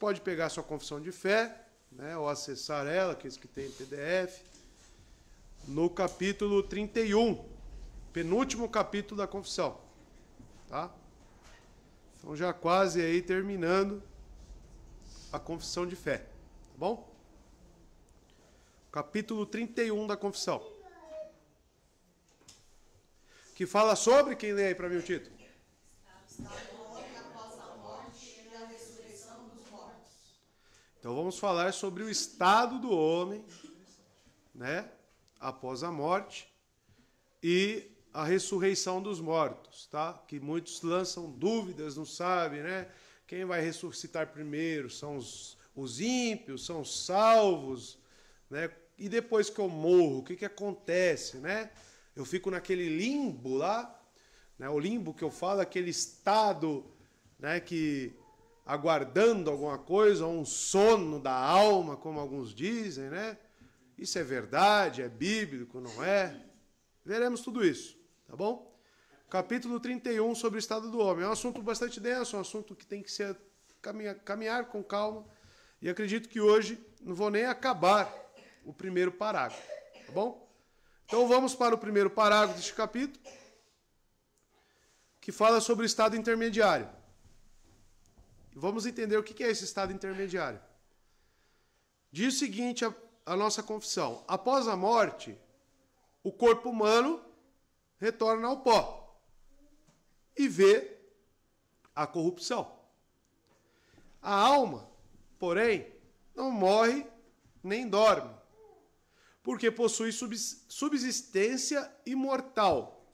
pode pegar sua confissão de fé, né, ou acessar ela, aqueles que tem PDF, no capítulo 31, penúltimo capítulo da confissão. Tá? Então já quase aí terminando a confissão de fé. Tá bom? Capítulo 31 da confissão. Que fala sobre, quem lê aí para mim o título? Então vamos falar sobre o estado do homem, né, após a morte e a ressurreição dos mortos, tá? Que muitos lançam dúvidas, não sabem, né? Quem vai ressuscitar primeiro? São os ímpios, são os salvos, né? E depois que eu morro, o que acontece, né? Eu fico naquele limbo lá, né? O limbo que eu falo, aquele estado, né, que aguardando alguma coisa, ou um sono da alma, como alguns dizem, né? Isso é verdade, é bíblico, não é? Veremos tudo isso, tá bom? Capítulo 31 sobre o estado do homem. É um assunto bastante denso, um assunto que tem que ser caminhar com calma. E acredito que hoje não vou nem acabar o primeiro parágrafo, tá bom? Então vamos para o primeiro parágrafo deste capítulo, que fala sobre o estado intermediário. Vamos entender o que é esse estado intermediário. Diz o seguinte a nossa confissão: após a morte, o corpo humano retorna ao pó e vê a corrupção. A alma, porém, não morre nem dorme, porque possui subsistência imortal,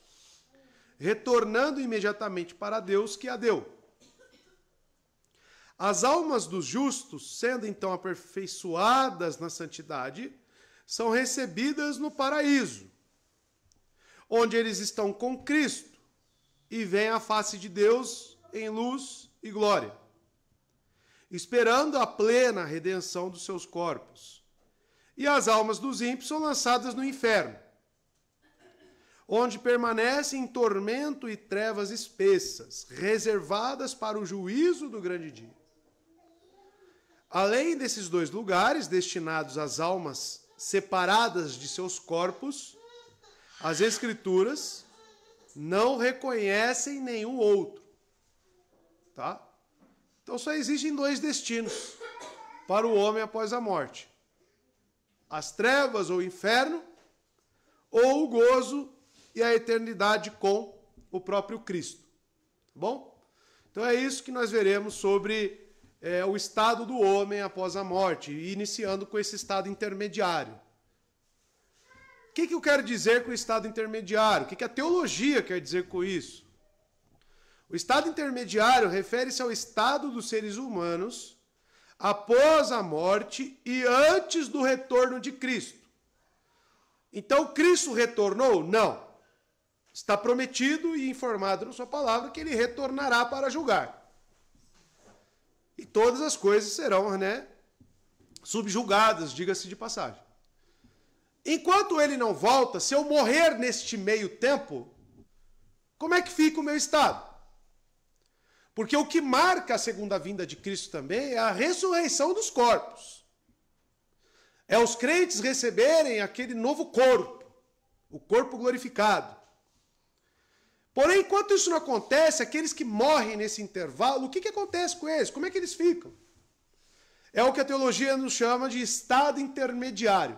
retornando imediatamente para Deus que a deu. As almas dos justos, sendo então aperfeiçoadas na santidade, são recebidas no paraíso, onde eles estão com Cristo e veem a face de Deus em luz e glória, esperando a plena redenção dos seus corpos. E as almas dos ímpios são lançadas no inferno, onde permanecem em tormento e trevas espessas, reservadas para o juízo do grande dia. Além desses dois lugares, destinados às almas separadas de seus corpos, as Escrituras não reconhecem nenhum outro. Tá? Então só existem dois destinos para o homem após a morte: as trevas ou o inferno, ou o gozo e a eternidade com o próprio Cristo. Tá bom? Então é isso que nós veremos sobre o estado do homem após a morte, iniciando com esse estado intermediário. O que eu quero dizer com o estado intermediário? O que a teologia quer dizer com isso? O estado intermediário refere-se ao estado dos seres humanos após a morte e antes do retorno de Cristo. Então, Cristo retornou? Não. Está prometido e informado na sua palavra que ele retornará para julgar. E todas as coisas serão, né, subjugadas, diga-se de passagem. Enquanto ele não volta, se eu morrer neste meio tempo, como é que fica o meu estado? Porque o que marca a segunda vinda de Cristo também é a ressurreição dos corpos. É os crentes receberem aquele novo corpo, o corpo glorificado. Porém, enquanto isso não acontece, aqueles que morrem nesse intervalo, o que acontece com eles? Como é que eles ficam? É o que a teologia nos chama de estado intermediário.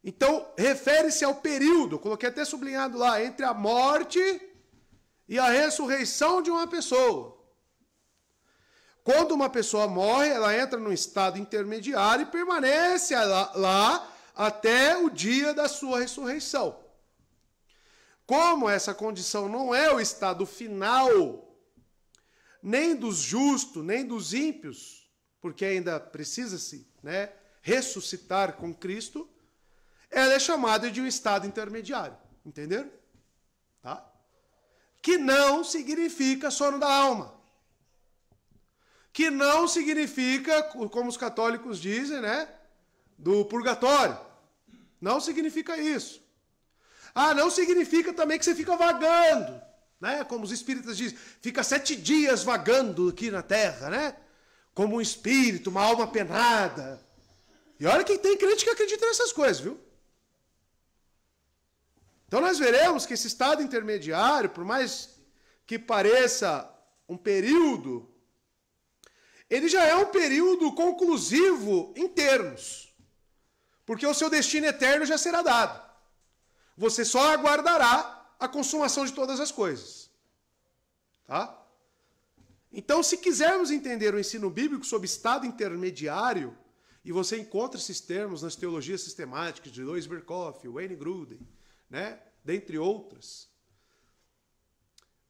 Então, refere-se ao período, coloquei até sublinhado lá, entre a morte e a ressurreição de uma pessoa. Quando uma pessoa morre, ela entra num estado intermediário e permanece lá até o dia da sua ressurreição. Como essa condição não é o estado final, nem dos justos, nem dos ímpios, porque ainda precisa-se, né, ressuscitar com Cristo, ela é chamada de um estado intermediário. Entenderam? Tá? Que não significa sono da alma. Que não significa, como os católicos dizem, né, do purgatório. Não significa isso. Não significa também que você fica vagando, né? Como os espíritas dizem, fica 7 dias vagando aqui na Terra, né? como um espírito, uma alma penada. E olha que tem crente que acredita nessas coisas, viu? Então nós veremos que esse estado intermediário, por mais que pareça um período, ele já é um período conclusivo em termos. Porque o seu destino eterno já será dado. Você só aguardará a consumação de todas as coisas. Tá? Então, se quisermos entender o ensino bíblico sobre estado intermediário, e você encontra esses termos nas teologias sistemáticas de Lois Berkhoff, Wayne Grudem, né? Dentre outras,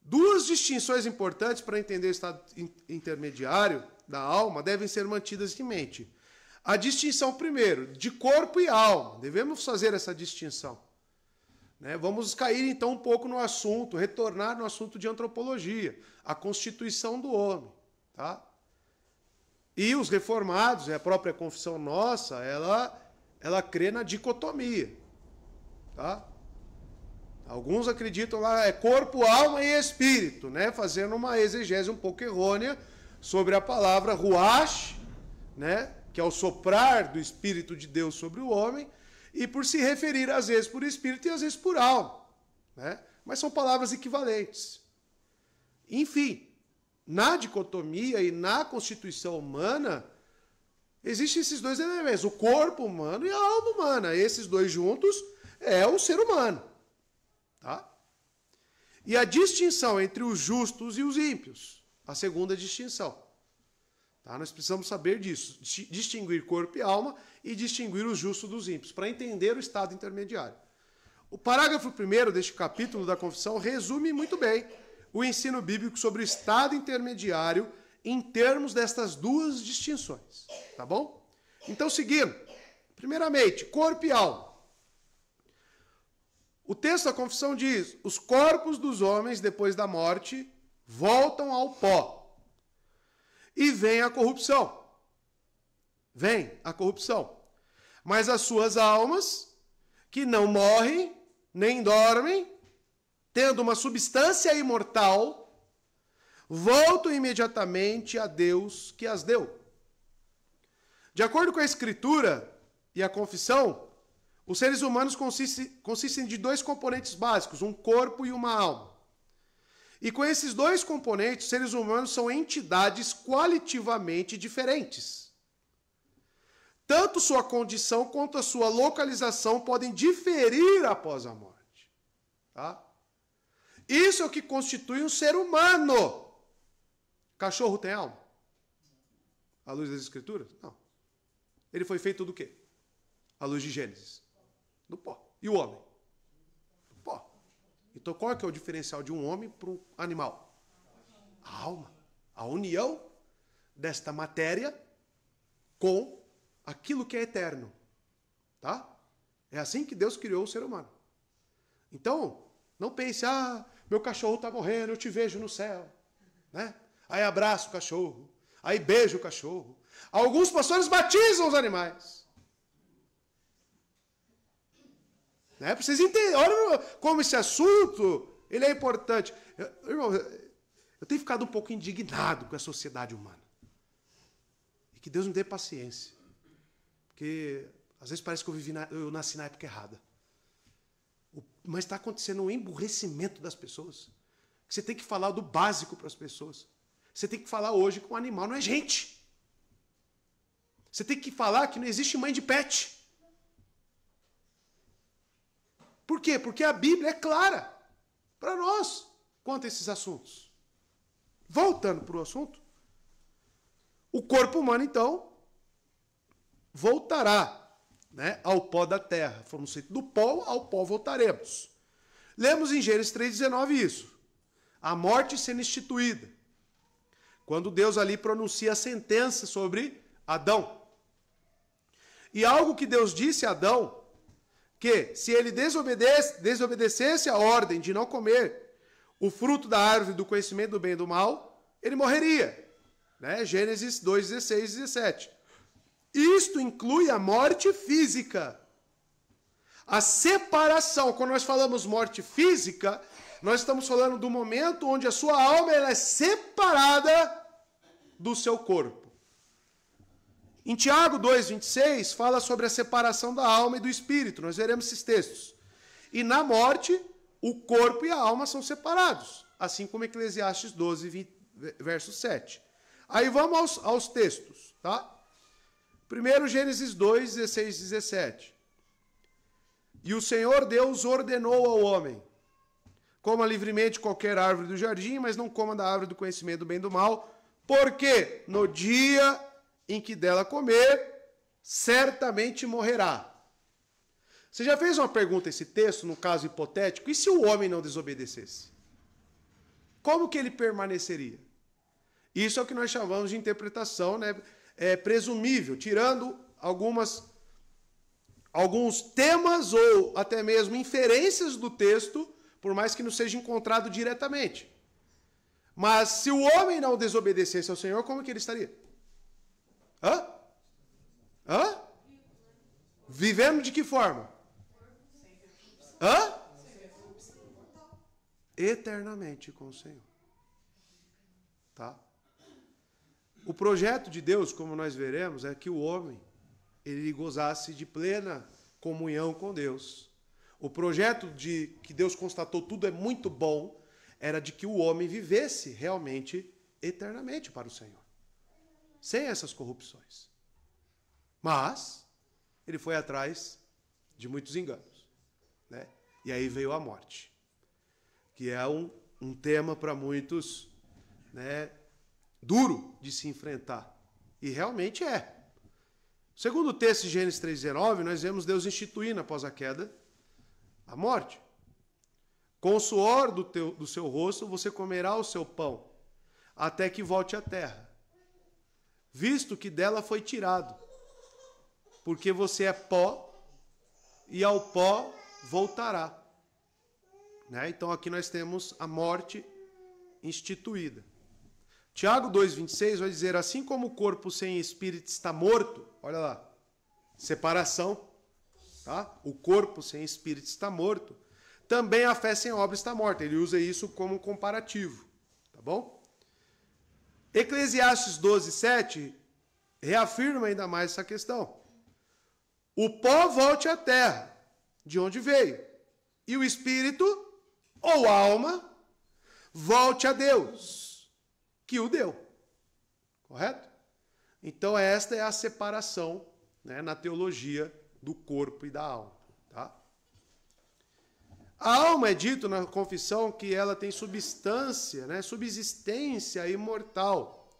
duas distinções importantes para entender o estado intermediário da alma devem ser mantidas em mente. A distinção, primeiro, de corpo e alma. Devemos fazer essa distinção. Né? Vamos cair, então, um pouco no assunto, retornar no assunto de antropologia, a constituição do homem. Tá? E os reformados, a própria confissão nossa, ela crê na dicotomia. Tá? Alguns acreditam lá, é corpo, alma e espírito, né? Fazendo uma exegese um pouco errônea sobre a palavra ruach, né? Que é o soprar do Espírito de Deus sobre o homem, e por se referir às vezes por espírito e às vezes por alma. Né? Mas são palavras equivalentes. Enfim, na dicotomia e na constituição humana, existem esses dois elementos, o corpo humano e a alma humana. Esses dois juntos é o ser humano. Tá? E a distinção entre os justos e os ímpios, a segunda distinção. Tá? Nós precisamos saber disso, distinguir corpo e alma e distinguir os justos dos ímpios, para entender o estado intermediário. O parágrafo 1º deste capítulo da Confissão resume muito bem o ensino bíblico sobre o estado intermediário em termos destas duas distinções. Tá bom? Então, seguindo. Primeiramente, corpo e alma. O texto da Confissão diz: os corpos dos homens, depois da morte, voltam ao pó. E vem a corrupção. Vem a corrupção. Mas as suas almas, que não morrem, nem dormem, tendo uma substância imortal, voltam imediatamente a Deus que as deu. De acordo com a Escritura e a Confissão, os seres humanos consistem de dois componentes básicos, um corpo e uma alma. E com esses dois componentes, os seres humanos são entidades qualitativamente diferentes. Tanto sua condição quanto a sua localização podem diferir após a morte. Tá? Isso é o que constitui um ser humano. Cachorro tem alma? À luz das Escrituras? Não. Ele foi feito do quê? À luz de Gênesis. Do pó. E o homem? Do pó. Então qual é que é o diferencial de um homem para um animal? A alma. A união desta matéria com aquilo que é eterno. Tá? É assim que Deus criou o ser humano. Então, não pense, meu cachorro está morrendo, eu te vejo no céu. Né? Aí abraço o cachorro. Aí beijo o cachorro. Alguns pastores batizam os animais. Né? Para vocês entenderem, olha como esse assunto ele é importante. Irmão, eu tenho ficado um pouco indignado com a sociedade humana. E que Deus me dê paciência. Porque às vezes parece que eu nasci na época errada. Mas está acontecendo um emburrecimento das pessoas. Que você tem que falar do básico para as pessoas. Você tem que falar hoje que um animal não é gente. Você tem que falar que não existe mãe de pet. Por quê? Porque a Bíblia é clara para nós quanto a esses assuntos. Voltando para o assunto, o corpo humano, então, voltará, né, ao pó da terra. Fomos feitos do pó, ao pó voltaremos. Lemos em Gênesis 3,19 isso. A morte sendo instituída. Quando Deus ali pronuncia a sentença sobre Adão. E algo que Deus disse a Adão, que se ele desobedecesse a ordem de não comer o fruto da árvore do conhecimento do bem e do mal, ele morreria. Né? Gênesis 2, 16 e 17. Isto inclui a morte física. A separação. Quando nós falamos morte física, nós estamos falando do momento onde a sua alma ela é separada do seu corpo. Em Tiago 2,26, fala sobre a separação da alma e do espírito. Nós veremos esses textos. E na morte, o corpo e a alma são separados, assim como Eclesiastes 12, verso 7. Aí vamos aos textos, tá? Primeiro, Gênesis 2, 16 e 17. E o Senhor Deus ordenou ao homem: coma livremente qualquer árvore do jardim, mas não coma da árvore do conhecimento do bem e do mal, porque no dia em que dela comer, certamente morrerá. Você já fez uma pergunta a esse texto, no caso hipotético, e se o homem não desobedecesse? Como que ele permaneceria? Isso é o que nós chamamos de interpretação, né, presumível, tirando alguns temas ou até mesmo inferências do texto, por mais que não seja encontrado diretamente. Mas se o homem não desobedecesse ao Senhor, como que ele estaria? Vivendo de que forma? Eternamente com o Senhor. Tá? O projeto de Deus, como nós veremos, é que o homem ele gozasse de plena comunhão com Deus. O projeto de que Deus constatou tudo é muito bom, era de que o homem vivesse realmente eternamente para o Senhor, sem essas corrupções. Mas ele foi atrás de muitos enganos, né? E aí veio a morte, que é um tema para muitos, né, duro de se enfrentar. E realmente é. Segundo o texto de Gênesis 3,19, nós vemos Deus instituindo após a queda a morte. Com o suor do seu rosto você comerá o seu pão, até que volte à terra, visto que dela foi tirado, porque você é pó, e ao pó voltará. Né? Então aqui nós temos a morte instituída. Tiago 2,26 vai dizer: assim como o corpo sem espírito está morto, olha lá, separação, tá? O corpo sem espírito está morto, também a fé sem obra está morta. Ele usa isso como um comparativo, tá bom? Eclesiastes 12:7 reafirma ainda mais essa questão. O pó volte à terra, de onde veio, e o espírito, ou alma, volte a Deus, que o deu. Correto? Então esta é a separação, né, na teologia do corpo e da alma. Tá? A alma é dito na confissão que ela tem substância, né, subsistência imortal.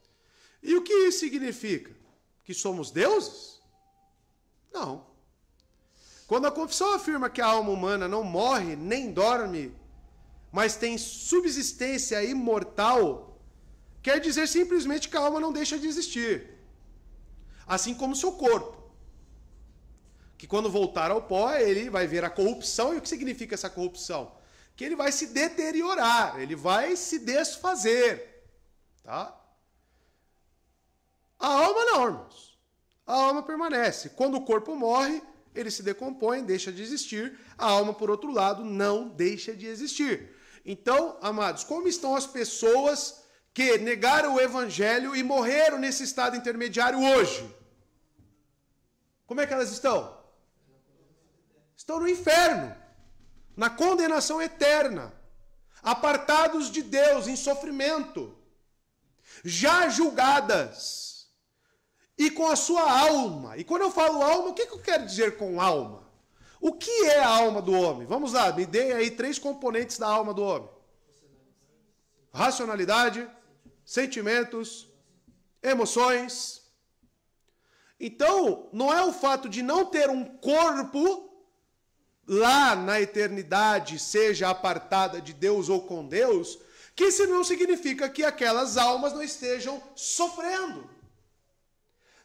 E o que isso significa? Que somos deuses? Não. Quando a confissão afirma que a alma humana não morre nem dorme, mas tem subsistência imortal, quer dizer simplesmente que a alma não deixa de existir. Assim como o seu corpo. Que quando voltar ao pó, ele vai ver a corrupção. E o que significa essa corrupção? Que ele vai se deteriorar, ele vai se desfazer. Tá? A alma não, irmãos. A alma permanece. Quando o corpo morre, ele se decompõe, deixa de existir. A alma, por outro lado, não deixa de existir. Então, amados, como estão as pessoas que negaram o evangelho e morreram nesse estado intermediário hoje? Como é que elas estão? Estão no inferno, na condenação eterna, apartados de Deus, em sofrimento, já julgadas, e com a sua alma. E quando eu falo alma, o que eu quero dizer com alma? O que é a alma do homem? Vamos lá, me deem aí 3 componentes da alma do homem. Racionalidade, sentimentos, emoções. Então, não é o fato de não ter um corpo lá na eternidade, seja apartada de Deus ou com Deus, que isso não significa que aquelas almas não estejam sofrendo.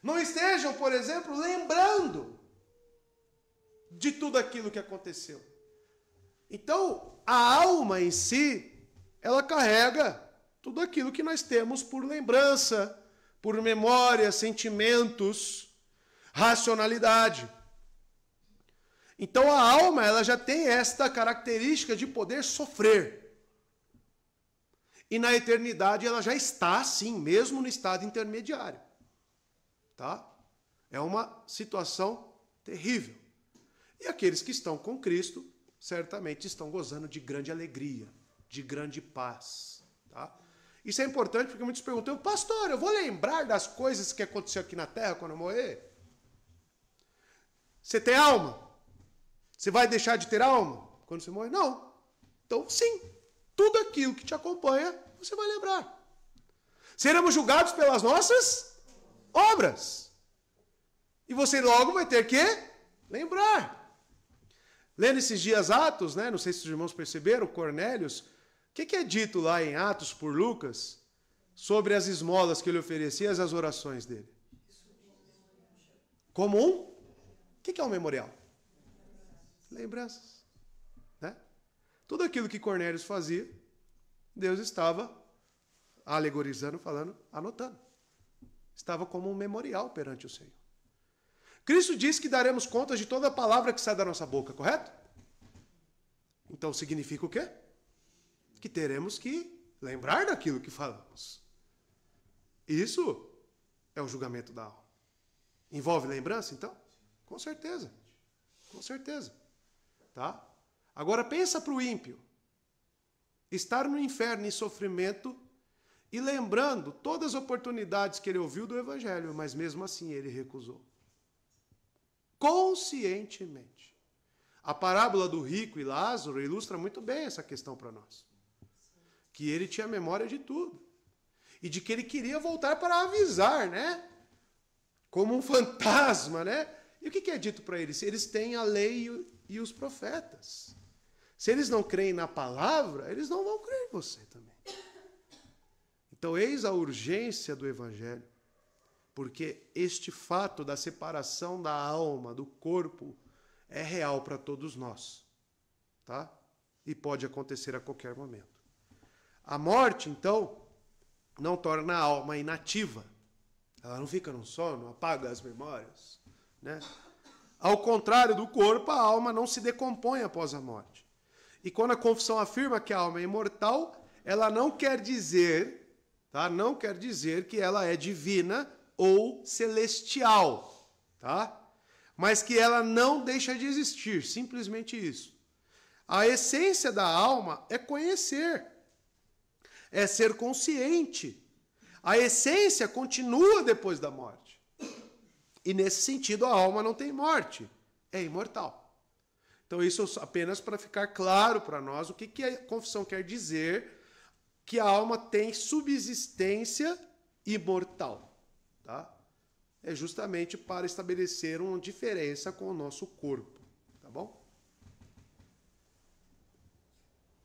Não estejam, por exemplo, lembrando de tudo aquilo que aconteceu. Então, a alma em si, ela carrega tudo aquilo que nós temos por lembrança, por memória, sentimentos, racionalidade. Então a alma, ela já tem esta característica de poder sofrer. E na eternidade ela já está assim, mesmo no estado intermediário. Tá? É uma situação terrível. E aqueles que estão com Cristo, certamente estão gozando de grande alegria, de grande paz. Tá? Isso é importante porque muitos perguntam, pastor, eu vou lembrar das coisas que aconteceu aqui na terra quando eu morrer? Você tem alma? Você vai deixar de ter alma quando você morrer? Não. Então, sim, tudo aquilo que te acompanha, você vai lembrar. Seremos julgados pelas nossas obras. E você logo vai ter que lembrar. Lendo esses dias Atos, né? Não sei se os irmãos perceberam, Cornélios, o que é dito lá em Atos por Lucas sobre as esmolas que ele oferecia e as orações dele? Como um? O que é um memorial? Lembranças. Né? Tudo aquilo que Cornélios fazia, Deus estava alegorizando, falando, anotando. Estava como um memorial perante o Senhor. Cristo disse que daremos conta de toda a palavra que sai da nossa boca, correto? Então significa o quê? Que teremos que lembrar daquilo que falamos. Isso é o julgamento da alma. Envolve lembrança, então? Com certeza. Com certeza. Tá? Agora pensa para o ímpio. Estar no inferno em sofrimento e lembrando todas as oportunidades que ele ouviu do Evangelho, mas mesmo assim ele recusou. Conscientemente. A parábola do rico e Lázaro ilustra muito bem essa questão para nós. Que ele tinha memória de tudo. E de que ele queria voltar para avisar, né? Como um fantasma, né? E o que é dito para eles? Eles têm a lei e os profetas. Se eles não creem na palavra, eles não vão crer em você também. Então, eis a urgência do Evangelho. Porque este fato da separação da alma, do corpo, é real para todos nós. Tá? E pode acontecer a qualquer momento. A morte, então, não torna a alma inativa. Ela não fica no sono, apaga as memórias. Né? Ao contrário do corpo, a alma não se decompõe após a morte. E quando a confissão afirma que a alma é imortal, ela não quer dizer, tá? Não quer dizer que ela é divina ou celestial, tá? Mas que ela não deixa de existir, simplesmente isso. A essência da alma é conhecer, é ser consciente. A essência continua depois da morte. E nesse sentido a alma não tem morte, é imortal. Então isso apenas para ficar claro para nós o que a confissão quer dizer, que a alma tem subsistência imortal. Tá? É justamente para estabelecer uma diferença com o nosso corpo. Tá bom?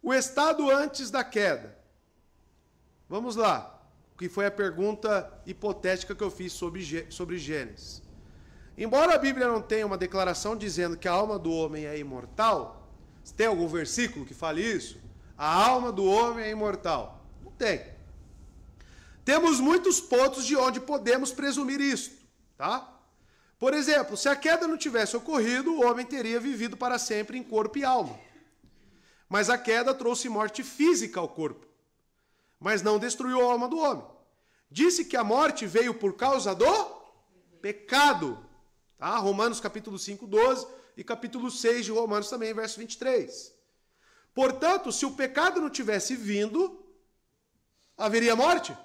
O estado antes da queda. Vamos lá. Que foi a pergunta hipotética que eu fiz sobre Gênesis. Embora a Bíblia não tenha uma declaração dizendo que a alma do homem é imortal, tem algum versículo que fale isso? A alma do homem é imortal. Não tem. Temos muitos pontos de onde podemos presumir isso. Tá? Por exemplo, se a queda não tivesse ocorrido, o homem teria vivido para sempre em corpo e alma. Mas a queda trouxe morte física ao corpo, mas não destruiu a alma do homem. Disse que a morte veio por causa do pecado. Tá? Romanos capítulo 5, 12 e capítulo 6 de Romanos também, verso 23. Portanto, se o pecado não tivesse vindo, haveria morte?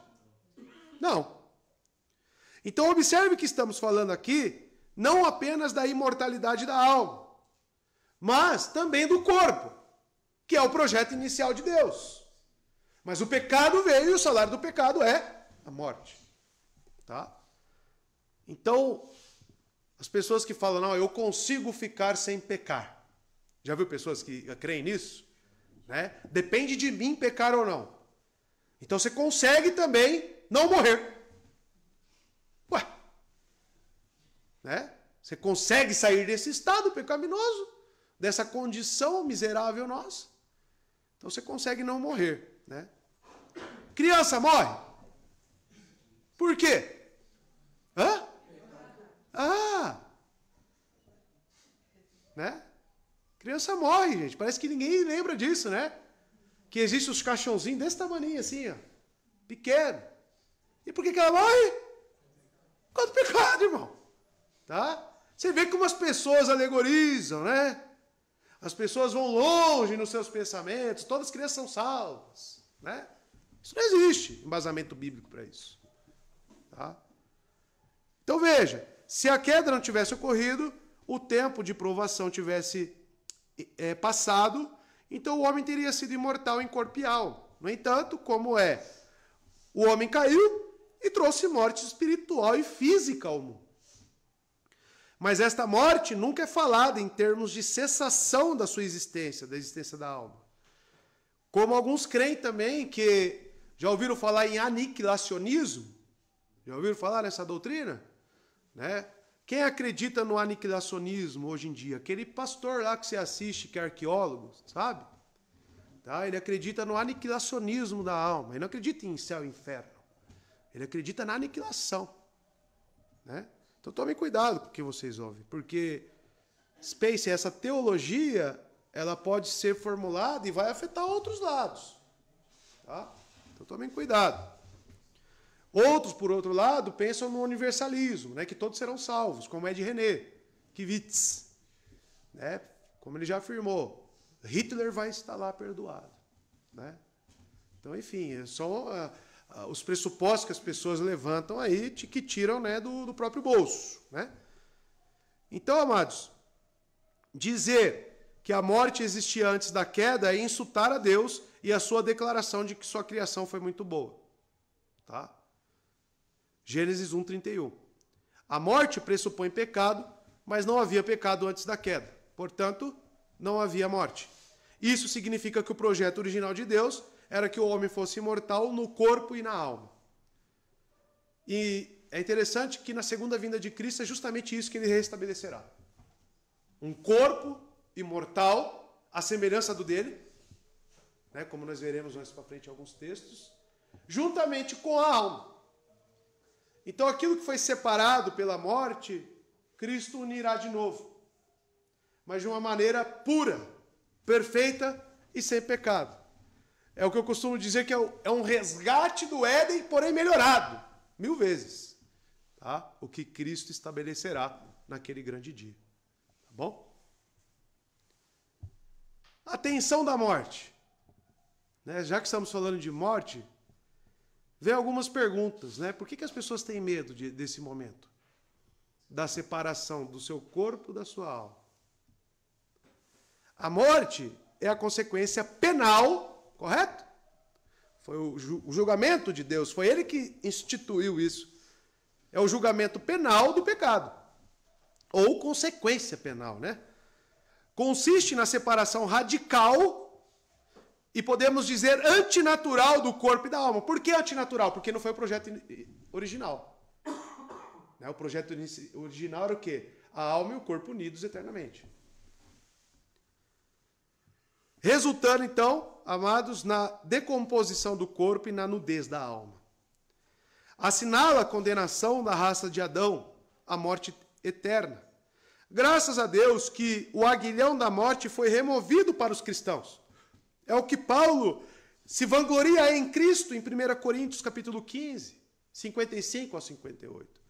Não. Então observe que estamos falando aqui não apenas da imortalidade da alma, mas também do corpo, que é o projeto inicial de Deus. Mas o pecado veio e o salário do pecado é a morte. Tá? Então, as pessoas que falam, não, eu consigo ficar sem pecar. Já viu pessoas que creem nisso? Né? Depende de mim pecar ou não. Então você consegue também não morrer. Ué. Né? Você consegue sair desse estado pecaminoso, dessa condição miserável nossa. Então você consegue não morrer. Né? Criança morre. Por quê? Hã? Ah! Né? Criança morre, gente. Parece que ninguém lembra disso, né? Que existem os caixãozinhos desse tamanho assim, ó. Pequeno. E por que ela morre? Por causa do pecado, irmão. Tá? Você vê como as pessoas alegorizam, né? As pessoas vão longe nos seus pensamentos, todas as crianças são salvas, né? Isso não existe embasamento bíblico para isso. Tá? Então veja, se a queda não tivesse ocorrido, o tempo de provação tivesse passado, então o homem teria sido imortal em corpo e alma. No entanto, como o homem caiu e trouxe morte espiritual e física ao mundo. Mas esta morte nunca é falada em termos de cessação da sua existência, da existência da alma. Como alguns creem também que já ouviram falar em aniquilacionismo? Já ouviram falar nessa doutrina? Né? Quem acredita no aniquilacionismo hoje em dia? Aquele pastor lá que você assiste, que é arqueólogo, sabe? Tá? Ele acredita no aniquilacionismo da alma. Ele não acredita em céu e inferno. Ele acredita na aniquilação. Né? Então tomem cuidado com o que vocês ouvem. Porque, Space, essa teologia, ela pode ser formulada e vai afetar outros lados. Tá? Então tomem cuidado. Outros, por outro lado, pensam no universalismo, né, que todos serão salvos, como é de René Kivitz. Né, como ele já afirmou, Hitler vai estar lá perdoado. Né? Então, enfim, são os pressupostos que as pessoas levantam aí, que tiram, né, do próprio bolso. Né? Então, amados, dizer que a morte existia antes da queda é insultar a Deus e a sua declaração de que sua criação foi muito boa. Tá? Gênesis 1:31. A morte pressupõe pecado, mas não havia pecado antes da queda. Portanto, não havia morte. Isso significa que o projeto original de Deus era que o homem fosse imortal no corpo e na alma. E é interessante que na segunda vinda de Cristo é justamente isso que ele restabelecerá. Um corpo imortal, à semelhança do dele, né, como nós veremos mais para frente em alguns textos, juntamente com a alma. Então, aquilo que foi separado pela morte, Cristo unirá de novo. Mas de uma maneira pura, perfeita e sem pecado. É o que eu costumo dizer que é um resgate do Éden, porém melhorado, 1000 vezes. Tá? O que Cristo estabelecerá naquele grande dia. Tá bom? A tensão da morte. Né? Já que estamos falando de morte, vem algumas perguntas, né? Por que as pessoas têm medo desse momento? Da separação do seu corpo da sua alma. A morte é a consequência penal, correto? Foi o julgamento de Deus, foi ele que instituiu isso. É o julgamento penal do pecado. Ou consequência penal, né? Consiste na separação radical e podemos dizer antinatural do corpo e da alma. Por que antinatural? Porque não foi o projeto original. O projeto original era o quê? A alma e o corpo unidos eternamente. Resultando, então, amados, na decomposição do corpo e na nudez da alma. Assinala a condenação da raça de Adão, a morte eterna. Graças a Deus que o aguilhão da morte foi removido para os cristãos. É o que Paulo se vangloria em Cristo, em 1 Coríntios capítulo 15, 55 a 58.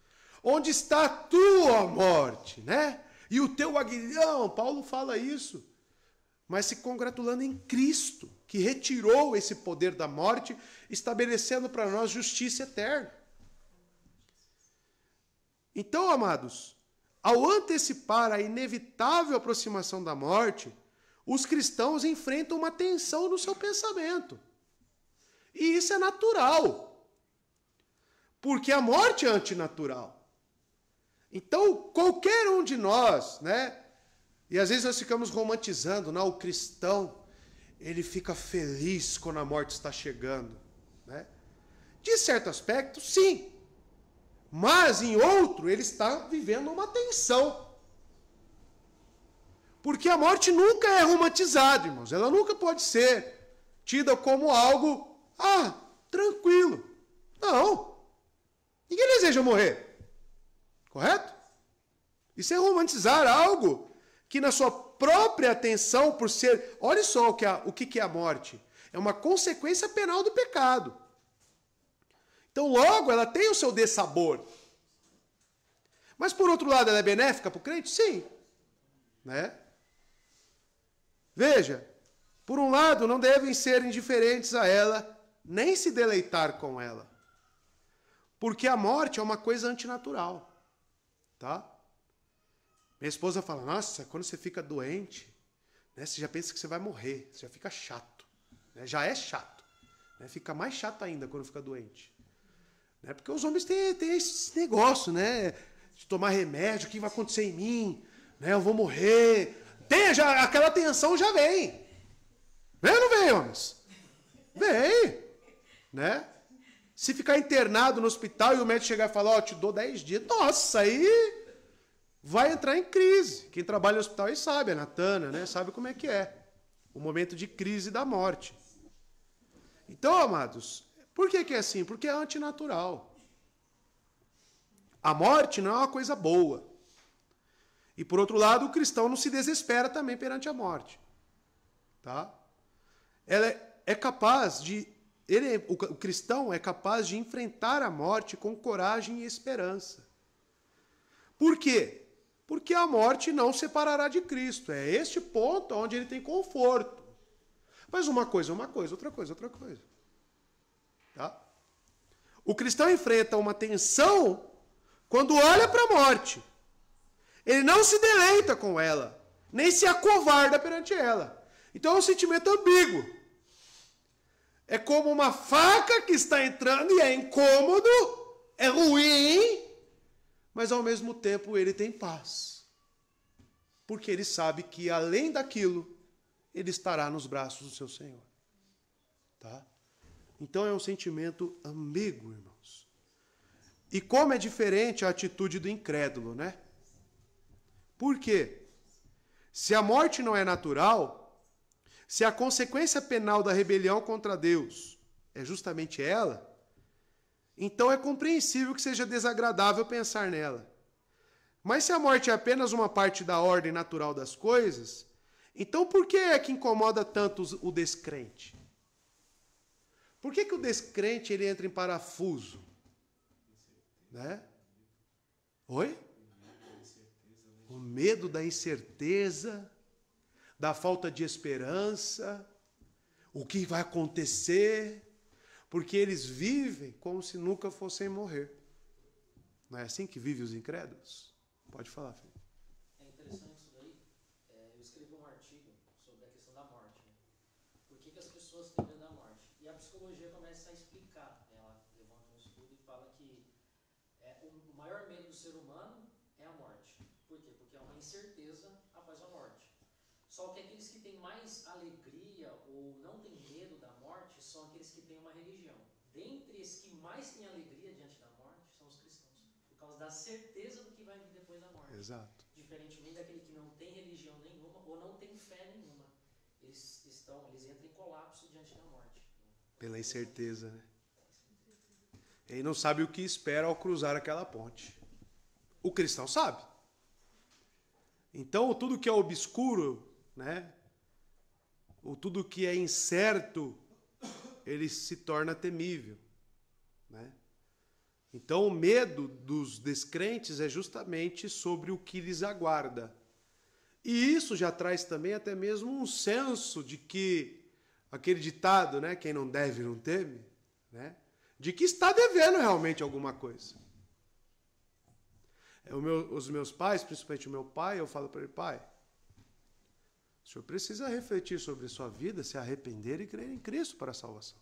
Onde está a tua morte, né? E o teu aguilhão, Paulo fala isso. Mas se congratulando em Cristo, que retirou esse poder da morte, estabelecendo para nós justiça eterna. Então, amados, ao antecipar a inevitável aproximação da morte, os cristãos enfrentam uma tensão no seu pensamento. E isso é natural. Porque a morte é antinatural. Então, qualquer um de nós, né? E às vezes nós ficamos romantizando, não, o cristão, ele fica feliz quando a morte está chegando, né? De certo aspecto, sim. Mas em outro, ele está vivendo uma tensão. Porque a morte nunca é romantizada, irmãos. Ela nunca pode ser tida como algo, tranquilo. Não. Ninguém deseja morrer. Correto? Isso é romantizar algo que na sua própria atenção, por ser... Olha só o que é a morte. É uma consequência penal do pecado. Então, logo, ela tem o seu dessabor. Mas, por outro lado, ela é benéfica para o crente? Sim. Né? Veja, por um lado, não devem ser indiferentes a ela, nem se deleitar com ela. Porque a morte é uma coisa antinatural. Tá? Minha esposa fala, nossa, quando você fica doente, né, você já pensa que você vai morrer, você já fica chato. Né? Já é chato. Né? Fica mais chato ainda quando fica doente. Né? Porque os homens têm esse negócio, né? De tomar remédio, o que vai acontecer em mim? Né? Eu vou morrer. Aquela tensão já vem. Vem ou não vem, homens? Vem. Né? Se ficar internado no hospital e o médico chegar e falar, ó, te dou 10 dias. Nossa, aí vai entrar em crise. Quem trabalha no hospital aí sabe, a Natana, né? Sabe como é que é. O momento de crise da morte. Então, amados, por que é assim? Porque é antinatural. A morte não é uma coisa boa. E, por outro lado, o cristão não se desespera também perante a morte. Tá? Ela é capaz de... o cristão é capaz de enfrentar a morte com coragem e esperança. Por quê? Porque a morte não separará de Cristo. É este ponto onde ele tem conforto. Mas uma coisa é uma coisa, outra coisa é outra coisa. Tá? O cristão enfrenta uma tensão quando olha para a morte. Ele não se deleita com ela, nem se acovarda perante ela. Então é um sentimento ambíguo. É como uma faca que está entrando e é incômodo, é ruim, mas ao mesmo tempo ele tem paz. Porque ele sabe que além daquilo, ele estará nos braços do seu Senhor. Tá? Então é um sentimento ambíguo, irmãos. E como é diferente a atitude do incrédulo, né? Por quê? Se a morte não é natural, se a consequência penal da rebelião contra Deus é justamente ela, então é compreensível que seja desagradável pensar nela. Mas se a morte é apenas uma parte da ordem natural das coisas, então por que é que incomoda tanto o descrente? Por que o descrente ele entra em parafuso? Né? Oi? O medo da incerteza, da falta de esperança, o que vai acontecer, porque eles vivem como se nunca fossem morrer. Não é assim que vivem os incrédulos? Pode falar, filho. É interessante isso daí. Eu escrevi um artigo sobre a questão da morte. Né? Por que as pessoas têm medo da morte? E a psicologia começa a explicar. Né? Ela levanta um estudo e fala que o maior medo do ser humano é a morte. Por quê? Porque é uma incerteza após a morte. Só que aqueles que têm mais alegria ou não têm medo da morte são aqueles que têm uma religião. Dentre esses que mais têm alegria diante da morte são os cristãos. Por causa da certeza do que vai vir depois da morte. Exato. Diferentemente daquele que não tem religião nenhuma ou não tem fé nenhuma. Eles entram em colapso diante da morte. Pela incerteza, né? Ele não sabe o que espera ao cruzar aquela ponte. O cristão sabe. Então, tudo que é obscuro, né? Ou tudo que é incerto, ele se torna temível, né? Então, o medo dos descrentes é justamente sobre o que lhes aguarda. E isso já traz também até mesmo um senso de que, aquele ditado, né? Quem não deve não teme, né? De que está devendo realmente alguma coisa. Os meus pais, principalmente o meu pai, eu falo para ele, pai, o senhor precisa refletir sobre a sua vida, se arrepender e crer em Cristo para a salvação.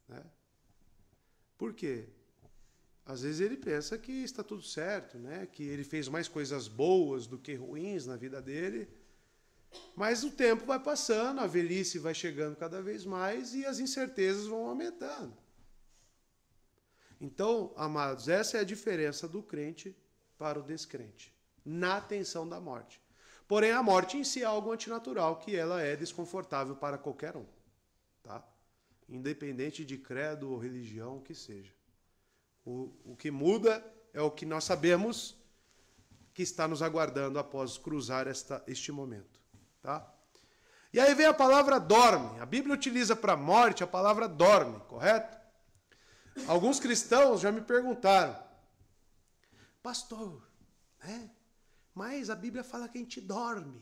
Né? Por quê? Às vezes ele pensa que está tudo certo, né? Que ele fez mais coisas boas do que ruins na vida dele, mas o tempo vai passando, a velhice vai chegando cada vez mais e as incertezas vão aumentando. Então, amados, essa é a diferença do crente para o descrente, na tensão da morte. Porém, a morte em si é algo antinatural, que ela é desconfortável para qualquer um, tá? Independente de credo ou religião, o que seja. O que muda é o que nós sabemos que está nos aguardando após cruzar este momento, tá? E aí vem a palavra dorme. A Bíblia utiliza para morte a palavra dorme, correto? Alguns cristãos já me perguntaram, pastor, né? Mas a Bíblia fala que a gente dorme.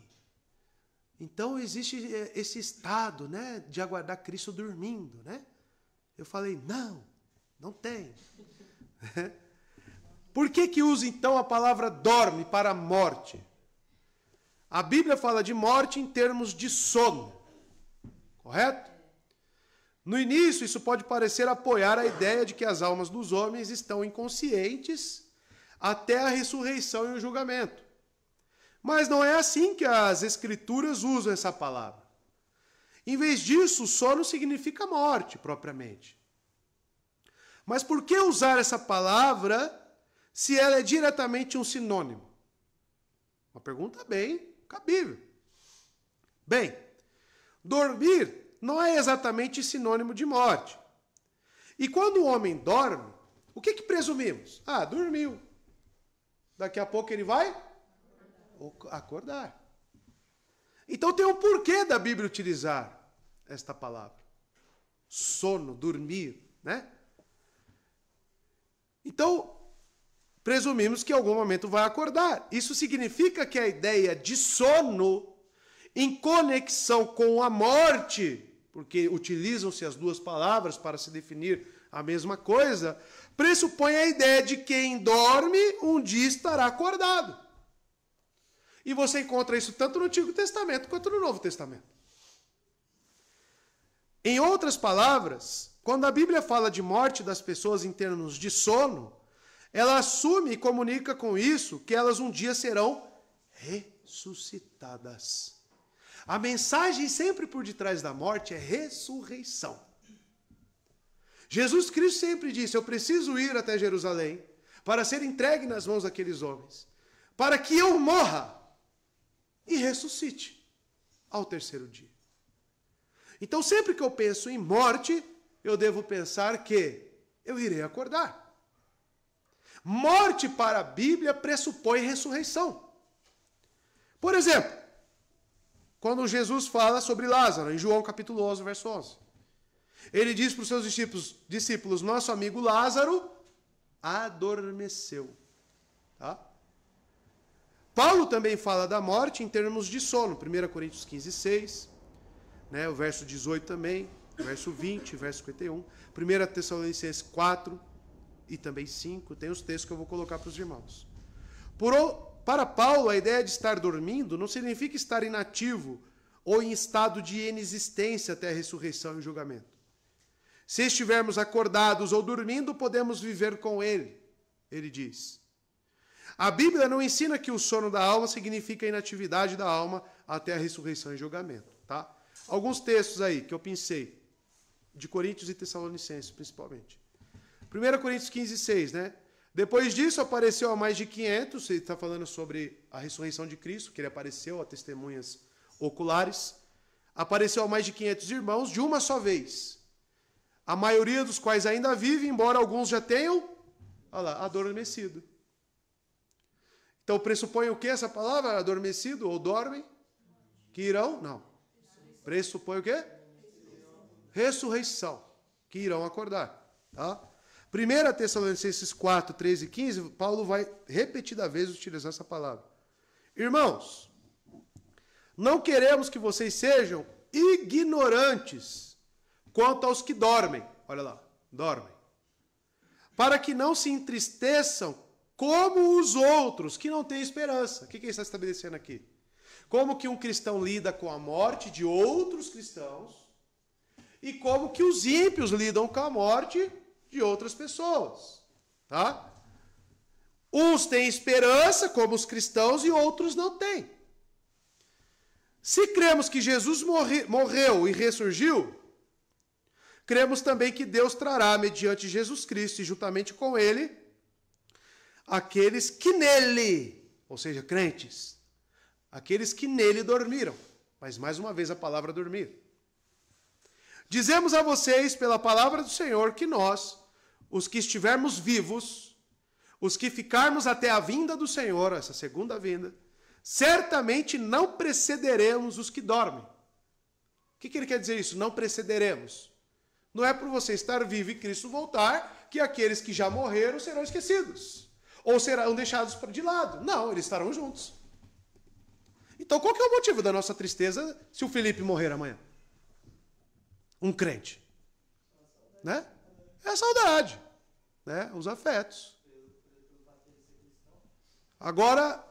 Então existe esse estado, né, de aguardar Cristo dormindo, né? Eu falei, não tem. Por que usa então a palavra dorme para a morte? A Bíblia fala de morte em termos de sono, correto? No início, isso pode parecer apoiar a ideia de que as almas dos homens estão inconscientes até a ressurreição e o julgamento. Mas não é assim que as Escrituras usam essa palavra. Em vez disso, o sono significa morte, propriamente. Mas por que usar essa palavra se ela é diretamente um sinônimo? Uma pergunta bem cabível. Bem, dormir não é exatamente sinônimo de morte. E quando o homem dorme, o que presumimos? Dormiu. Daqui a pouco ele vai acordar. Então tem um porquê da Bíblia utilizar esta palavra. Sono, dormir, né? Então, presumimos que em algum momento vai acordar. Isso significa que a ideia de sono, em conexão com a morte, porque utilizam-se as duas palavras para se definir a mesma coisa, pressupõe a ideia de que quem dorme um dia estará acordado. E você encontra isso tanto no Antigo Testamento quanto no Novo Testamento. Em outras palavras, quando a Bíblia fala de morte das pessoas em termos de sono, ela assume e comunica com isso que elas um dia serão ressuscitadas. A mensagem sempre por detrás da morte é ressurreição. Jesus Cristo sempre disse, eu preciso ir até Jerusalém para ser entregue nas mãos daqueles homens, para que eu morra e ressuscite ao terceiro dia. Então, sempre que eu penso em morte, eu devo pensar que eu irei acordar. Morte para a Bíblia pressupõe ressurreição. Por exemplo, quando Jesus fala sobre Lázaro, em João capítulo 11, verso 11. Ele diz para os seus discípulos, nosso amigo Lázaro adormeceu. Tá? Paulo também fala da morte em termos de sono. 1 Coríntios 15, 6. Né, o verso 18 também. O verso 20, verso 51. 1 Tessalonicenses 4 e também 5. Tem os textos que eu vou colocar para os irmãos. Para Paulo, a ideia de estar dormindo não significa estar inativo ou em estado de inexistência até a ressurreição e o julgamento. Se estivermos acordados ou dormindo, podemos viver com ele, ele diz. A Bíblia não ensina que o sono da alma significa a inatividade da alma até a ressurreição e julgamento. Tá? Alguns textos aí que eu pensei, de Coríntios e Tessalonicenses principalmente. 1 Coríntios 15, 6, né? Depois disso apareceu a mais de 500, ele está falando sobre a ressurreição de Cristo, que ele apareceu a testemunhas oculares. Apareceu a mais de 500 irmãos de uma só vez. A maioria dos quais ainda vive, embora alguns já tenham, adormecido. Então pressupõe o que essa palavra? Adormecido ou dormem? Que irão? Não. Pressupõe o quê? Ressurreição. Que irão acordar. Tá? 1 Tessalonicenses 4, 13 e 15, Paulo vai repetida vez utilizar essa palavra. Irmãos, não queremos que vocês sejam ignorantes quanto aos que dormem. Olha lá, dormem. Para que não se entristeçam como os outros que não têm esperança. O que ele está estabelecendo aqui? Como que um cristão lida com a morte de outros cristãos e como que os ímpios lidam com a morte de outras pessoas. Tá? Uns têm esperança, como os cristãos, e outros não têm. Se cremos que Jesus morreu e ressurgiu, cremos também que Deus trará, mediante Jesus Cristo e juntamente com ele, aqueles que nele, ou seja, crentes, aqueles que nele dormiram. Mas mais uma vez a palavra dormir. Dizemos a vocês, pela palavra do Senhor, que nós, os que estivermos vivos, os que ficarmos até a vinda do Senhor, essa segunda vinda, certamente não precederemos os que dormem. O que ele quer dizer isso? Não precederemos. Não é por você estar vivo e Cristo voltar que aqueles que já morreram serão esquecidos. Ou serão deixados de lado? Não, eles estarão juntos. Então qual que é o motivo da nossa tristeza se o Felipe morrer amanhã? Um crente. Né? É a saudade. Né? Os afetos. Agora,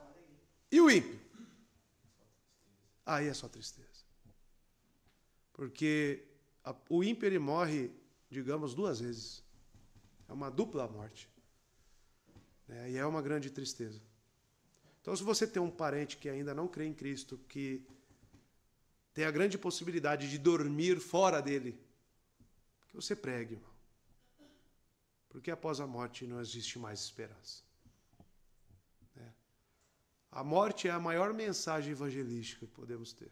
e o ímpio? Aí é só tristeza. Porque o ímpio ele morre, digamos, 2 vezes. É uma dupla morte. Né? E é uma grande tristeza. Então, se você tem um parente que ainda não crê em Cristo, que tem a grande possibilidade de dormir fora dele, que você pregue, irmão. Porque após a morte não existe mais esperança. Né? A morte é a maior mensagem evangelística que podemos ter.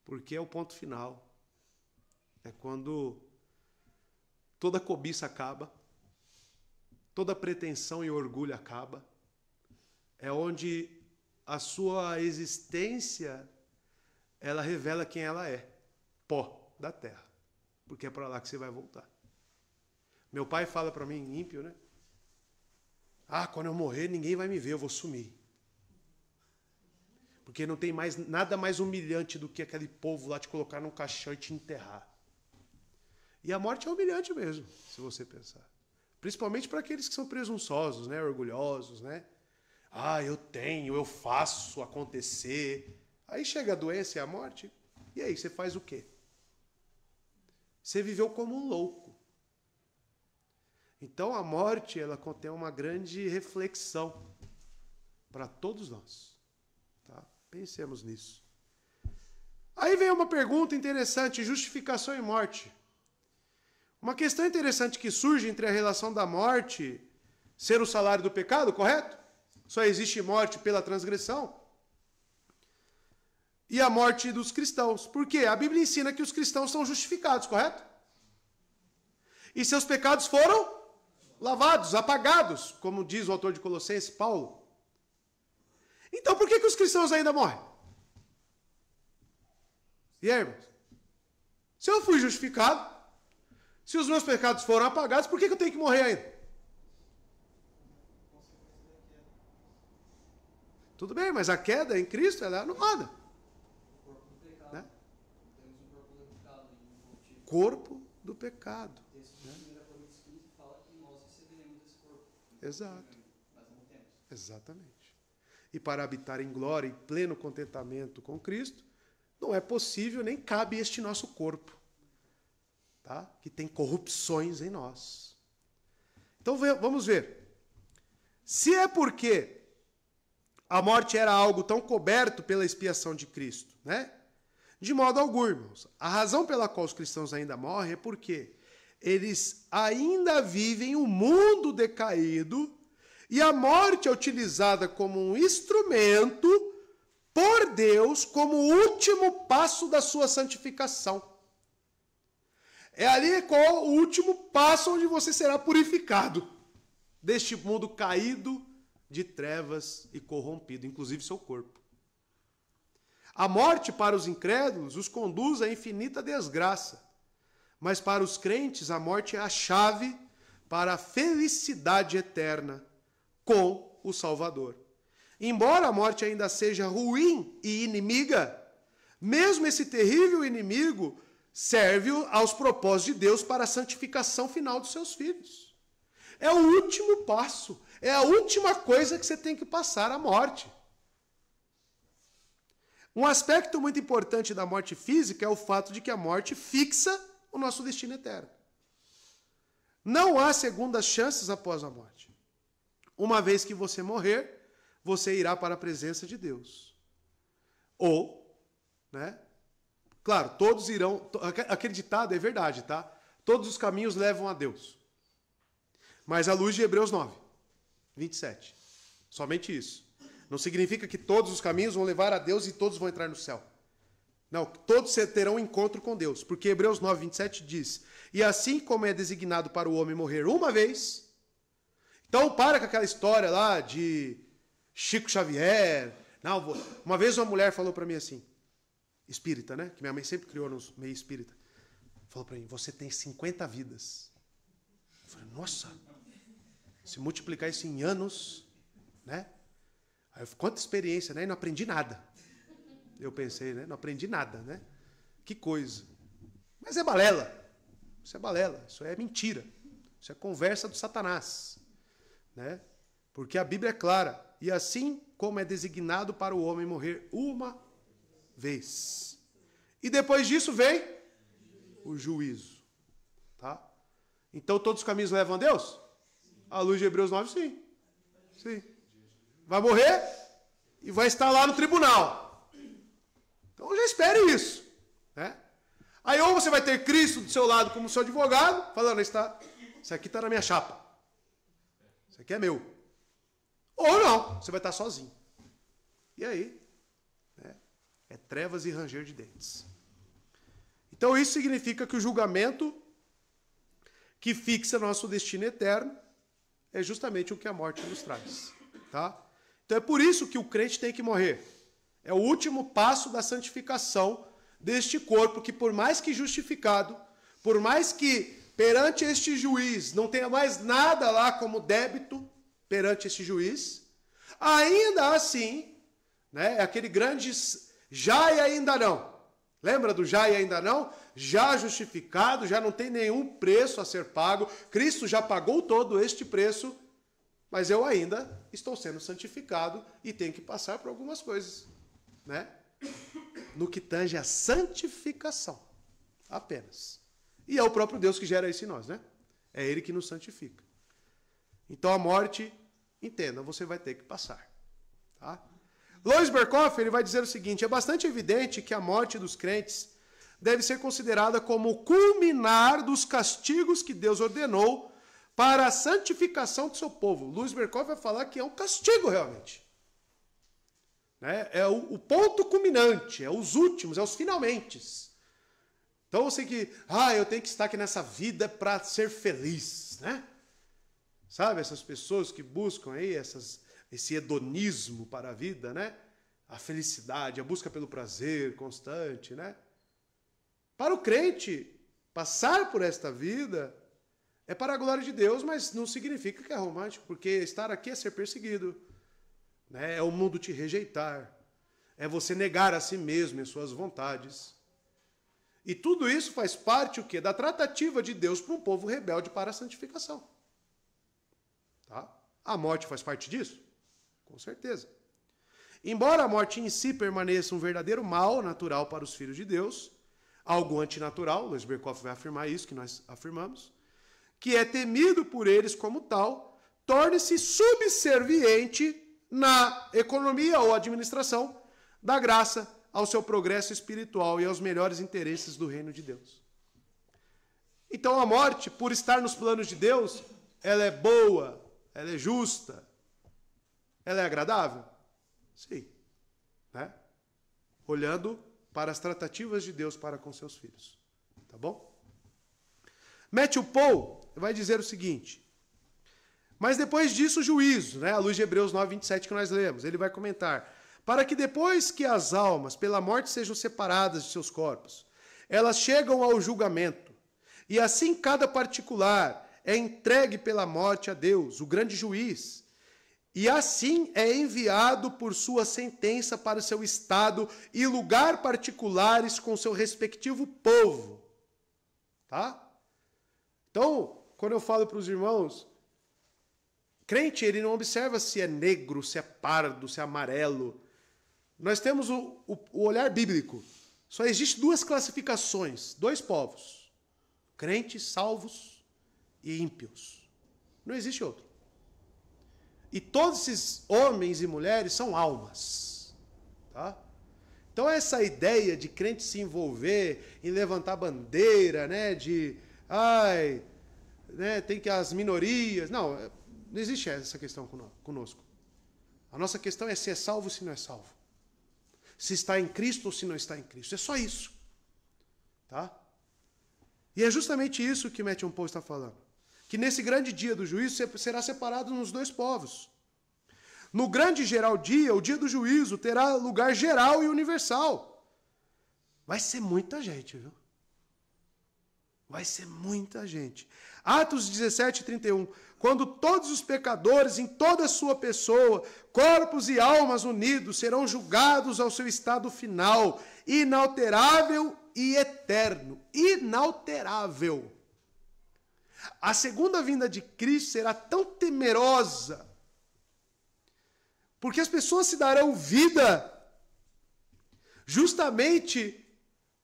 Porque é o ponto final. É quando toda cobiça acaba, toda pretensão e orgulho acaba. É onde a sua existência, ela revela quem ela é. Pó da terra. Porque é para lá que você vai voltar. Meu pai fala para mim, ímpio, né? Ah, quando eu morrer, ninguém vai me ver, eu vou sumir. Porque não tem mais nada mais humilhante do que aquele povo lá te colocar num caixão e te enterrar. E a morte é humilhante mesmo, se você pensar. Principalmente para aqueles que são presunçosos, né? Orgulhosos, né? Ah, eu tenho, eu faço acontecer. Aí chega a doença e a morte, e aí você faz o quê? Você viveu como um louco. Então a morte, ela contém uma grande reflexão para todos nós. Tá? Pensemos nisso. Aí vem uma pergunta interessante, justificação e morte. Uma questão interessante que surge entre a relação da morte ser o salário do pecado, correto? Só existe morte pela transgressão. E a morte dos cristãos. Por quê? A Bíblia ensina que os cristãos são justificados, correto? E seus pecados foram lavados, apagados, como diz o autor de Colossenses, Paulo. Então por que os cristãos ainda morrem? E aí, irmãos? Se eu fui justificado, se os meus pecados foram apagados, por que eu tenho que morrer ainda? Tudo bem, mas a queda em Cristo, ela é anulada. Corpo do pecado. Né? Temos um corpo do pecado. Corpo do pecado. O texto de 1 Coríntios 15 fala que nós receberemos esse corpo. Exato. Mas não temos. Exatamente. E para habitar em glória e pleno contentamento com Cristo, não é possível nem cabe este nosso corpo, tá? Que tem corrupções em nós. Então vamos ver. Se é porque a morte era algo tão coberto pela expiação de Cristo, né? De modo algum, irmãos. A razão pela qual os cristãos ainda morrem é porque eles ainda vivem um mundo decaído e a morte é utilizada como um instrumento por Deus como o último passo da sua santificação. É ali qual o último passo onde você será purificado deste mundo caído de trevas e corrompido, inclusive seu corpo. A morte para os incrédulos os conduz à infinita desgraça, mas para os crentes a morte é a chave para a felicidade eterna com o Salvador. Embora a morte ainda seja ruim e inimiga, mesmo esse terrível inimigo serve aos propósitos de Deus para a santificação final dos seus filhos. É o último passo, é a última coisa que você tem que passar, a morte. Um aspecto muito importante da morte física é o fato de que a morte fixa o nosso destino eterno. Não há segundas chances após a morte. Uma vez que você morrer, você irá para a presença de Deus. Ou, né? Claro, todos irão... Aquele ditado é verdade, tá? Todos os caminhos levam a Deus. Mas à luz de Hebreus 9, 27. Somente isso. Não significa que todos os caminhos vão levar a Deus e todos vão entrar no céu. Não, todos terão um encontro com Deus. Porque Hebreus 9, 27 diz: e assim como é designado para o homem morrer uma vez... Então para com aquela história lá de Chico Xavier. Não, uma vez uma mulher falou para mim assim, espírita, né? Que minha mãe sempre criou no meio espírita. Falou para mim, você tem 50 vidas. Eu falei, nossa, Se multiplicar isso em anos, né? Aí, quanta experiência, né? E não aprendi nada. Eu pensei, né? Não aprendi nada, né? Que coisa. Mas é balela. Isso é balela. Isso é mentira. Isso é conversa do Satanás, né? Porque a Bíblia é clara. E assim como é designado para o homem morrer uma vez. E depois disso vem o juízo. Tá? Então todos os caminhos levam a Deus? À luz de Hebreus 9, sim. Sim. Vai morrer e vai estar lá no tribunal. Então já espere isso, né? Aí ou você vai ter Cristo do seu lado como seu advogado, falando, isso aqui está na minha chapa. Isso aqui é meu. Ou não, você vai estar sozinho. E aí? Né? É trevas e ranger de dentes. Então isso significa que o julgamento que fixa nosso destino eterno é justamente o que a morte nos traz. Tá? Então é por isso que o crente tem que morrer. É o último passo da santificação deste corpo que, por mais que justificado, por mais que perante este juiz não tenha mais nada lá como débito perante este juiz, ainda assim, né, é aquele grande já e ainda não. Lembra do já e ainda não? Já justificado, já não tem nenhum preço a ser pago, Cristo já pagou todo este preço, mas eu ainda estou sendo santificado e tenho que passar por algumas coisas, né? No que tange a santificação, apenas. E é o próprio Deus que gera isso em nós, né? É Ele que nos santifica. Então a morte, entenda, você vai ter que passar. Tá? Lois Berkhoff, ele vai dizer o seguinte, é bastante evidente que a morte dos crentes deve ser considerada como o culminar dos castigos que Deus ordenou para a santificação do seu povo. Lois Berkhoff vai falar que é um castigo realmente. É o ponto culminante, é os últimos, é os finalmentes. Então você que, eu tenho que estar aqui nessa vida para ser feliz, né? Sabe, essas pessoas que buscam aí esse hedonismo para a vida, né? A felicidade, a busca pelo prazer constante, né? Para o crente, passar por esta vida é para a glória de Deus, mas não significa que é romântico, porque estar aqui é ser perseguido. É o mundo te rejeitar, é você negar a si mesmo e suas vontades. E tudo isso faz parte o quê? Da tratativa de Deus para um povo rebelde para a santificação. Tá? A morte faz parte disso? Com certeza. Embora a morte em si permaneça um verdadeiro mal natural para os filhos de Deus, algo antinatural, Lois Berkhoff vai afirmar isso que nós afirmamos, que é temido por eles como tal, torne-se subserviente na economia ou administração da graça ao seu progresso espiritual e aos melhores interesses do reino de Deus. Então a morte, por estar nos planos de Deus, ela é boa, ela é justa, ela é agradável? Sim. Né? Olhando para as tratativas de Deus para com seus filhos. Tá bom? Matthew Paul vai dizer o seguinte, mas depois disso o juízo, né? À luz de Hebreus 9, 27 que nós lemos, ele vai comentar, para que depois que as almas pela morte sejam separadas de seus corpos, elas chegam ao julgamento, e assim cada particular é entregue pela morte a Deus, o grande juiz, e assim é enviado por sua sentença para o seu estado e lugar particulares com seu respectivo povo. Tá? Então, quando eu falo para os irmãos, crente, ele não observa se é negro, se é pardo, se é amarelo. Nós temos o olhar bíblico. Só existe duas classificações, dois povos. Crentes, salvos e ímpios. Não existe outro. E todos esses homens e mulheres são almas. Tá? Então essa ideia de crente se envolver em levantar bandeira, né, tem que as minorias... Não existe essa questão conosco. A nossa questão é se é salvo ou se não é salvo. Se está em Cristo ou se não está em Cristo. É só isso. Tá? E é justamente isso que Matthew Paul está falando. Que nesse grande dia do juízo será separado nos dois povos. No grande geral dia, o dia do juízo, terá lugar geral e universal. Vai ser muita gente, viu? Vai ser muita gente. Atos 17, 31. Quando todos os pecadores, em toda a sua pessoa, corpos e almas unidos, serão julgados ao seu estado final, inalterável e eterno. Inalterável. A segunda vinda de Cristo será tão temerosa, porque as pessoas se darão vida justamente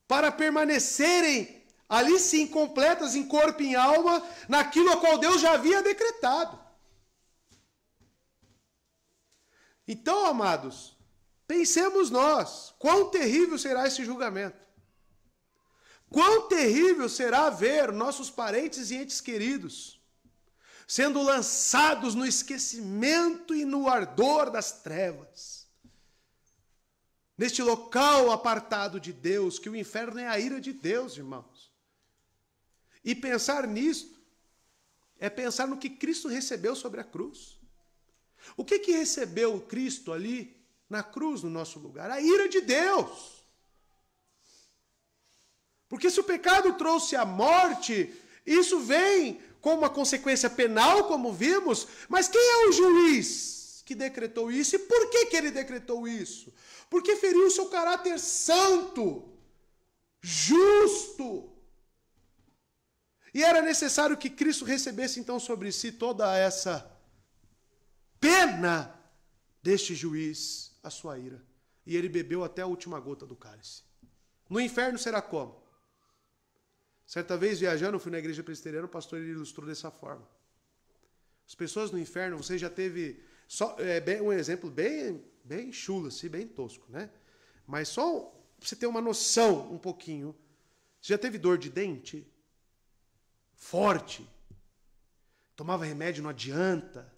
para permanecerem ali sim completas em corpo e em alma, naquilo a qual Deus já havia decretado. Então, amados, pensemos nós, quão terrível será esse julgamento. Quão terrível será ver nossos parentes e entes queridos sendo lançados no esquecimento e no ardor das trevas. Neste local apartado de Deus, que o inferno é a ira de Deus, irmãos. E pensar nisto é pensar no que Cristo recebeu sobre a cruz. O que recebeu Cristo ali na cruz, no nosso lugar? A ira de Deus. Porque se o pecado trouxe a morte, isso vem com uma consequência penal, como vimos, mas quem é o juiz que decretou isso? E por que ele decretou isso? Porque feriu o seu caráter santo, justo. E era necessário que Cristo recebesse então sobre si toda essa pena deste juiz, a sua ira. E ele bebeu até a última gota do cálice. No inferno será como? Certa vez, viajando, fui na igreja presbiteriana, o pastor ele ilustrou dessa forma. As pessoas no inferno, você já teve um exemplo bem chulo, assim, bem tosco, né? Mas só para você ter uma noção um pouquinho. Você já teve dor de dente? Forte. Tomava remédio, não adianta.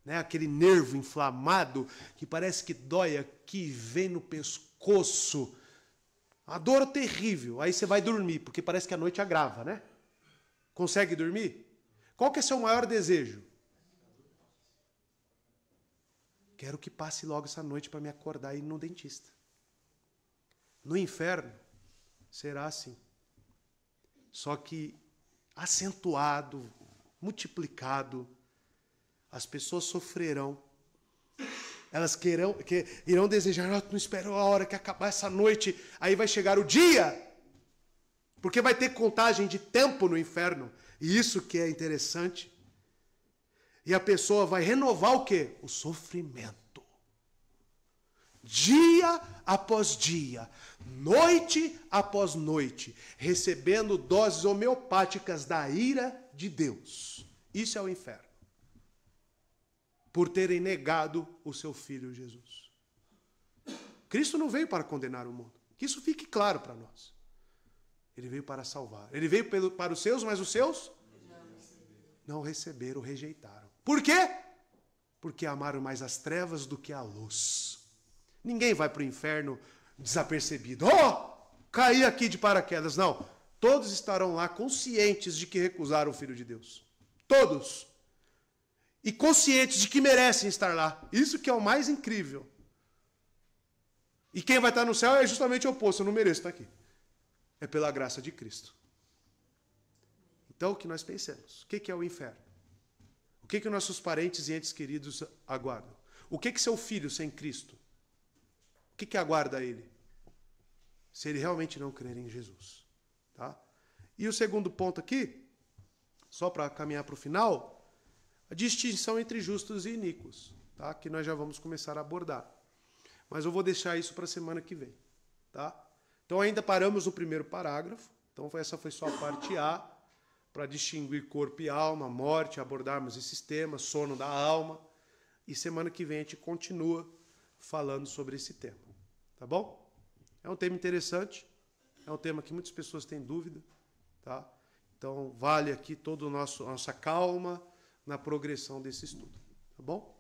Né? Aquele nervo inflamado que parece que dói aqui, vem no pescoço. A dor terrível. Aí você vai dormir, porque parece que a noite agrava, né? Consegue dormir? Qual que é seu maior desejo? Quero que passe logo essa noite para me acordar e ir no dentista. No inferno, será assim. Só que acentuado, multiplicado, as pessoas sofrerão. Elas irão desejar, não espero a hora que acabar essa noite, aí vai chegar o dia. Porque vai ter contagem de tempo no inferno. E isso que é interessante. E a pessoa vai renovar o quê? O sofrimento. Dia após dia, noite após noite, recebendo doses homeopáticas da ira de Deus. Isso é o inferno. Por terem negado o seu Filho Jesus. Cristo não veio para condenar o mundo. Que isso fique claro para nós. Ele veio para salvar. Ele veio para os seus, mas os seus não receberam, rejeitaram. Por quê? Porque amaram mais as trevas do que a luz. Ninguém vai para o inferno desapercebido. Caí aqui de paraquedas. Não. Todos estarão lá conscientes de que recusaram o Filho de Deus. Todos. E conscientes de que merecem estar lá. Isso que é o mais incrível. E quem vai estar no céu é justamente o oposto. Eu não mereço estar aqui. É pela graça de Cristo. Então, o que nós pensemos? O que é o inferno? O que nossos parentes e entes queridos aguardam? O que seu filho sem Cristo? O que aguarda ele? Se ele realmente não crer em Jesus. Tá? E o segundo ponto aqui, só para caminhar para o final, a distinção entre justos e iníquos, tá? Que nós já vamos começar a abordar. Mas eu vou deixar isso para a semana que vem. Tá? Então ainda paramos no primeiro parágrafo. Então essa foi só a parte A, para distinguir corpo e alma, morte, abordarmos esses temas, sono da alma. E semana que vem a gente continua falando sobre esse tema. Tá bom? É um tema interessante. É um tema que muitas pessoas têm dúvida. Tá? Então vale aqui toda a nossa calma na progressão desse estudo. Tá bom?